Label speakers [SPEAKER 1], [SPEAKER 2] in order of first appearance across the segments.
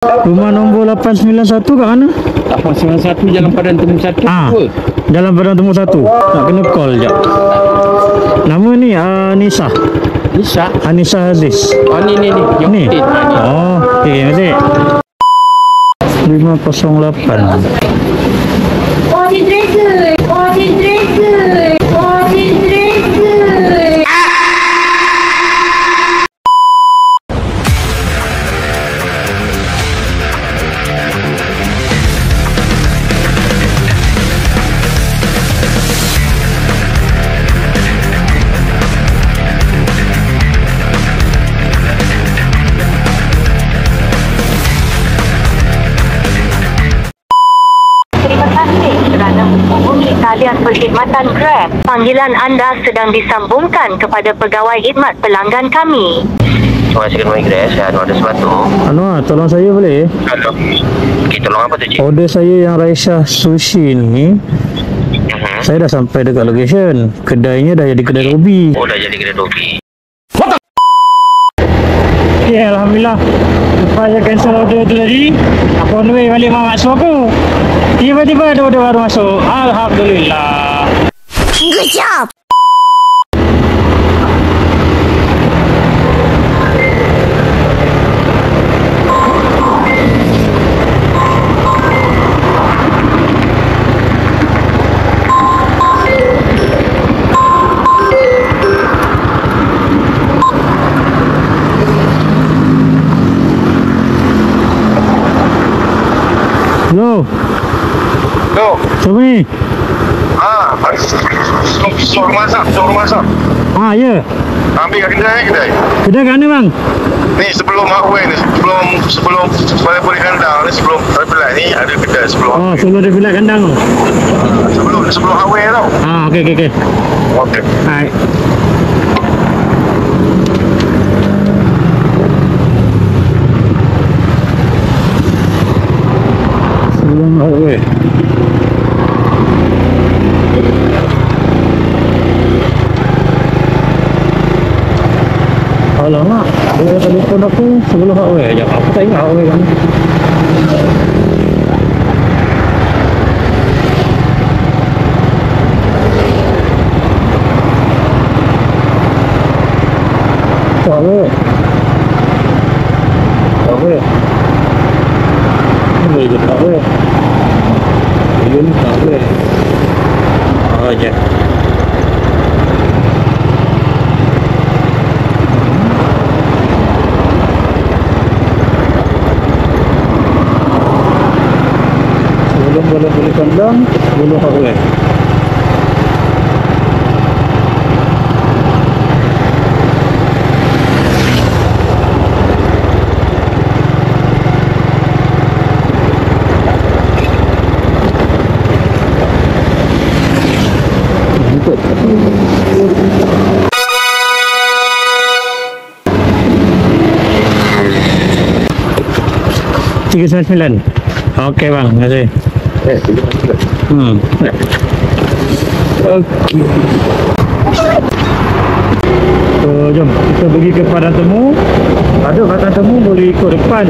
[SPEAKER 1] Rumah nombor 891 kat mana?
[SPEAKER 2] 891 Jalan Padang Temu 1.
[SPEAKER 1] Jalan Padang Temu 1. Nak kena call jap. Nama ni Nisa.
[SPEAKER 2] Nisa?
[SPEAKER 1] Anissa Aziz.
[SPEAKER 2] Oh ni.
[SPEAKER 1] Ni? Oh, okey, masih. 508.
[SPEAKER 3] Talian perkhidmatan Grab. Panggilan anda sedang disambungkan kepada pegawai khidmat pelanggan kami.
[SPEAKER 4] Terima kasih kerana Grab. Saya Anwar Desmatu.
[SPEAKER 1] Anwar, tolong saya boleh?
[SPEAKER 4] Halo. Okey, tolong apa tu, Cik?
[SPEAKER 1] Order saya yang Raisya Sushi ni, saya dah sampai dekat location. Kedainya dah jadi kedai Robi.
[SPEAKER 4] Oh, dah jadi kedai Robi.
[SPEAKER 1] Okay, Alhamdulillah. Lepas saya cancel order tu tadi, aku on the way balik mak masuk aku. Tiba-tiba ada order baru masuk. Alhamdulillah.
[SPEAKER 3] Good job!
[SPEAKER 1] Yo.
[SPEAKER 5] Yo.
[SPEAKER 1] Siapa ni?
[SPEAKER 5] Suruh masak.
[SPEAKER 1] Ya.
[SPEAKER 5] Ambil kat kedai.
[SPEAKER 1] Kedai kat mana bang?
[SPEAKER 5] Ni sebelum Hardware ni, sebelum Balai Kandang ni, sebelum Refilat ni ada kedai sebelum.
[SPEAKER 1] Oh, sebelum dia filat kandang tu.
[SPEAKER 5] Sebelum Hardware tau.
[SPEAKER 1] Okey.
[SPEAKER 5] Okey.
[SPEAKER 1] Hai. Sebelum Hardware. Alamak, dia telefon aku sebelum Hardware. Sekejap, aku tak ingat Hardware kan. Hardware. Ini boleh je Hardware. Dia ni Hardware. Sekejap. Balai Kandang, sebelum Hardware. $399. Okey bang, terima kasih. Okey. So, jom kita pergi ke Padang Temu. Ada Padang Temu boleh ikut depan.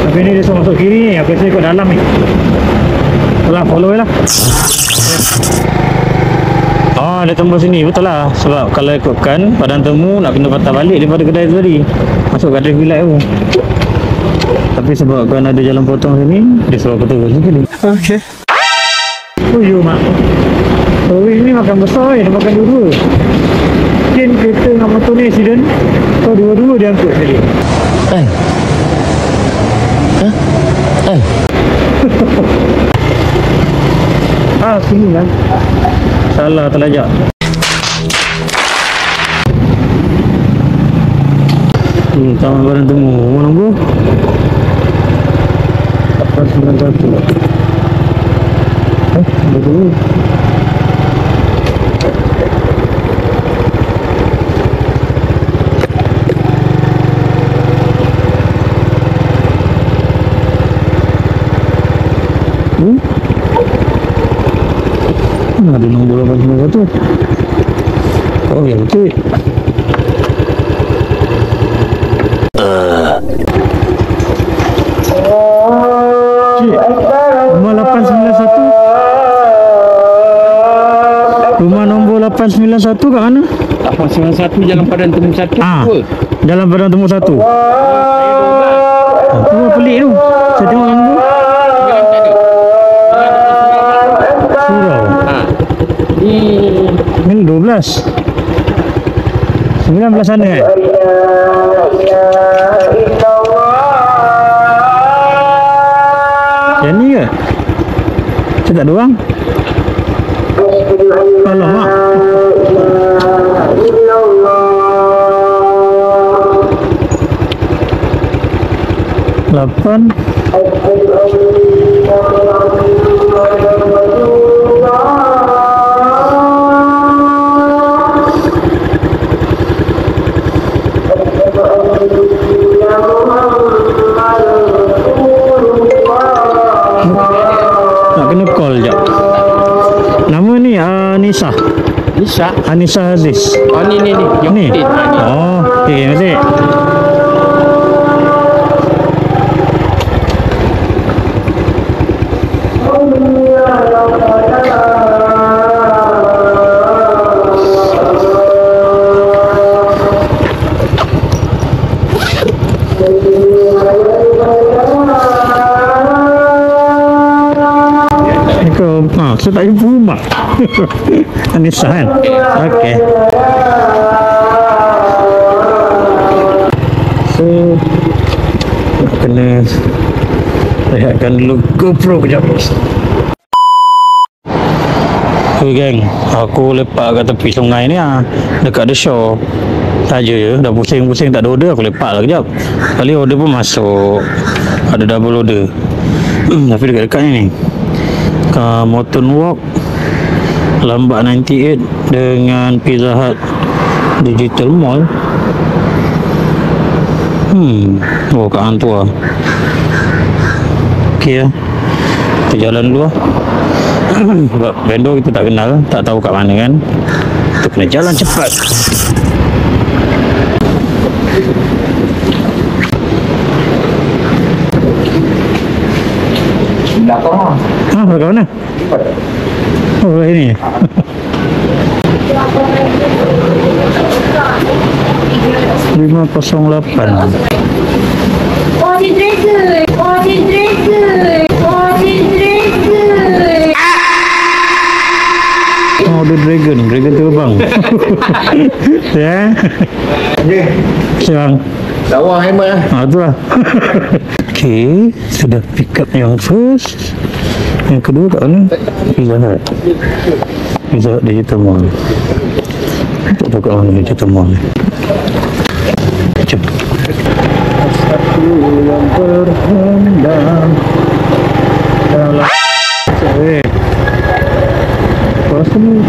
[SPEAKER 1] Tapi ni dia suruh masuk kiri ni. Aku rasa ikut dalam ni. Itulah, follow lah. Dia tembus sini. Betul lah. Sebab kalau ikutkan Padang Temu nak kena patah balik daripada kedai tu tadi. Masuk kedai Vilai tu. Tapi sebab kan ada jalan potong sini, dia suruh aku terus sini. Okey. Oh, mak. Oh, ini makan besar dia makan dua-dua. Mungkin kereta dengan motor ni accident. So, dua-dua dia angkut tadi. Sini lah. Salah terlajak. Taman Padang Temu. Rumah nombor 891. Betul. Ada nombor 891. Oh, ya betul. 891 kat mana?
[SPEAKER 2] 891 Jalan Padan Temu 1.
[SPEAKER 1] Ah, Jalan Padang Temu 1. Tu pelik tu. Saya tengok nombor. Surau. Ini 12. 19 sana kan? Yang ni ke? Saya tak ada orang. Alamak. Lapan. Nak kena call jap. Nama ni Anissa.
[SPEAKER 2] Nisa.
[SPEAKER 1] Anissa Aziz.
[SPEAKER 2] Oh ni. Yang
[SPEAKER 1] Ni.
[SPEAKER 2] ni.
[SPEAKER 1] Oh, okey, masih. Saya tak jumpa rumah. Anissa kan? Okey. So nak kena rehatkan dulu GoPro kejap. Hey geng, aku lepak kat tepi sungai ni dekat The Shore. Saja je, dah pusing-pusing tak ada order, aku lepak lah kejap. Kali order pun masuk. Ada double order. Tapi dekat-dekat ni Mountain Walk, Lambak 98 dengan Pizza Hut Digital Mall. Oh, kat Antua. Okey lah, kita jalan dulu lah. Sebab vendor kita tak kenal, tak tahu kat mana kan. Kita kena jalan cepat.
[SPEAKER 2] Belakang lah.
[SPEAKER 1] Belakang mana? Oh, ini. Lima 508. Oh, the dragon terbang. Ya. Siang.
[SPEAKER 2] Lawa hemat lah.
[SPEAKER 1] Tu lah. Okey, sudah pick up yang first. Yang kedua kat mana? Pizza Hut. Pizza Hut Digital Mall. Tak tahu kat mana Digital Mall ni. Jom. Satu yang berhendang dalam rasa ni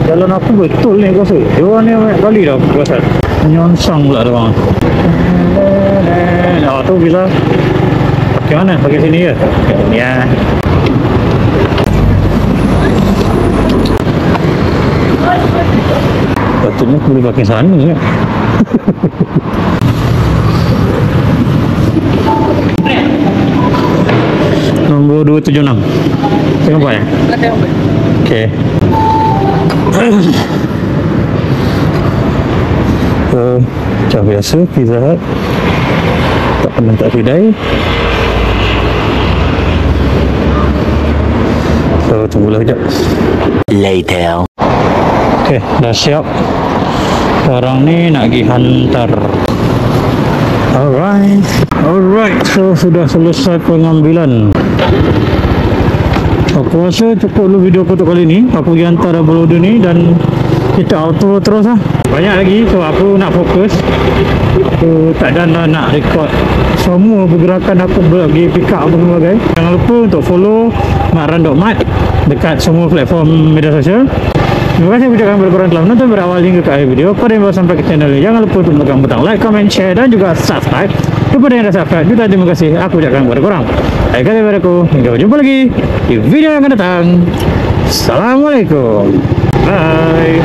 [SPEAKER 1] jalan aku betul ni aku rasa. Diorang ni banyak kali dah aku rasa nyonsang pula diorang. Tu bisa pakai mana? Pakai sini ke? Pakai sini ya. Patutnya aku boleh pakai sana ya. Nombor 276. Tengok apa ya? Okey. Macam biasa Pizza Hut. Tak pernah tak kedai. So tunggulah kejap. Later. Okey, dah siap. Sekarang ni nak pergi hantar. Alright, so sudah selesai pengambilan. Aku rasa cukup dulu video aku untuk kali ni. Aku pergi hantar double order ni dan kita auto terus lah. Banyak lagi so aku nak fokus. Aku tak ada nak record semua pergerakan aku pergi pick up apa sebagainya. Jangan lupa untuk follow Makran.mat dekat semua platform media sosial. Terima kasih ucapkan kepada korang telah menonton berawal hingga ke akhir video. Kepada yang baru sampai ke channel ni, jangan lupa untuk menekan butang like, comment, share dan juga subscribe. Kepada yang dah subscribe, juga terima kasih aku ucapkan kepada korang. Terima kasih kepada aku. Hingga berjumpa lagi di video yang akan datang. Assalamualaikum. Bye.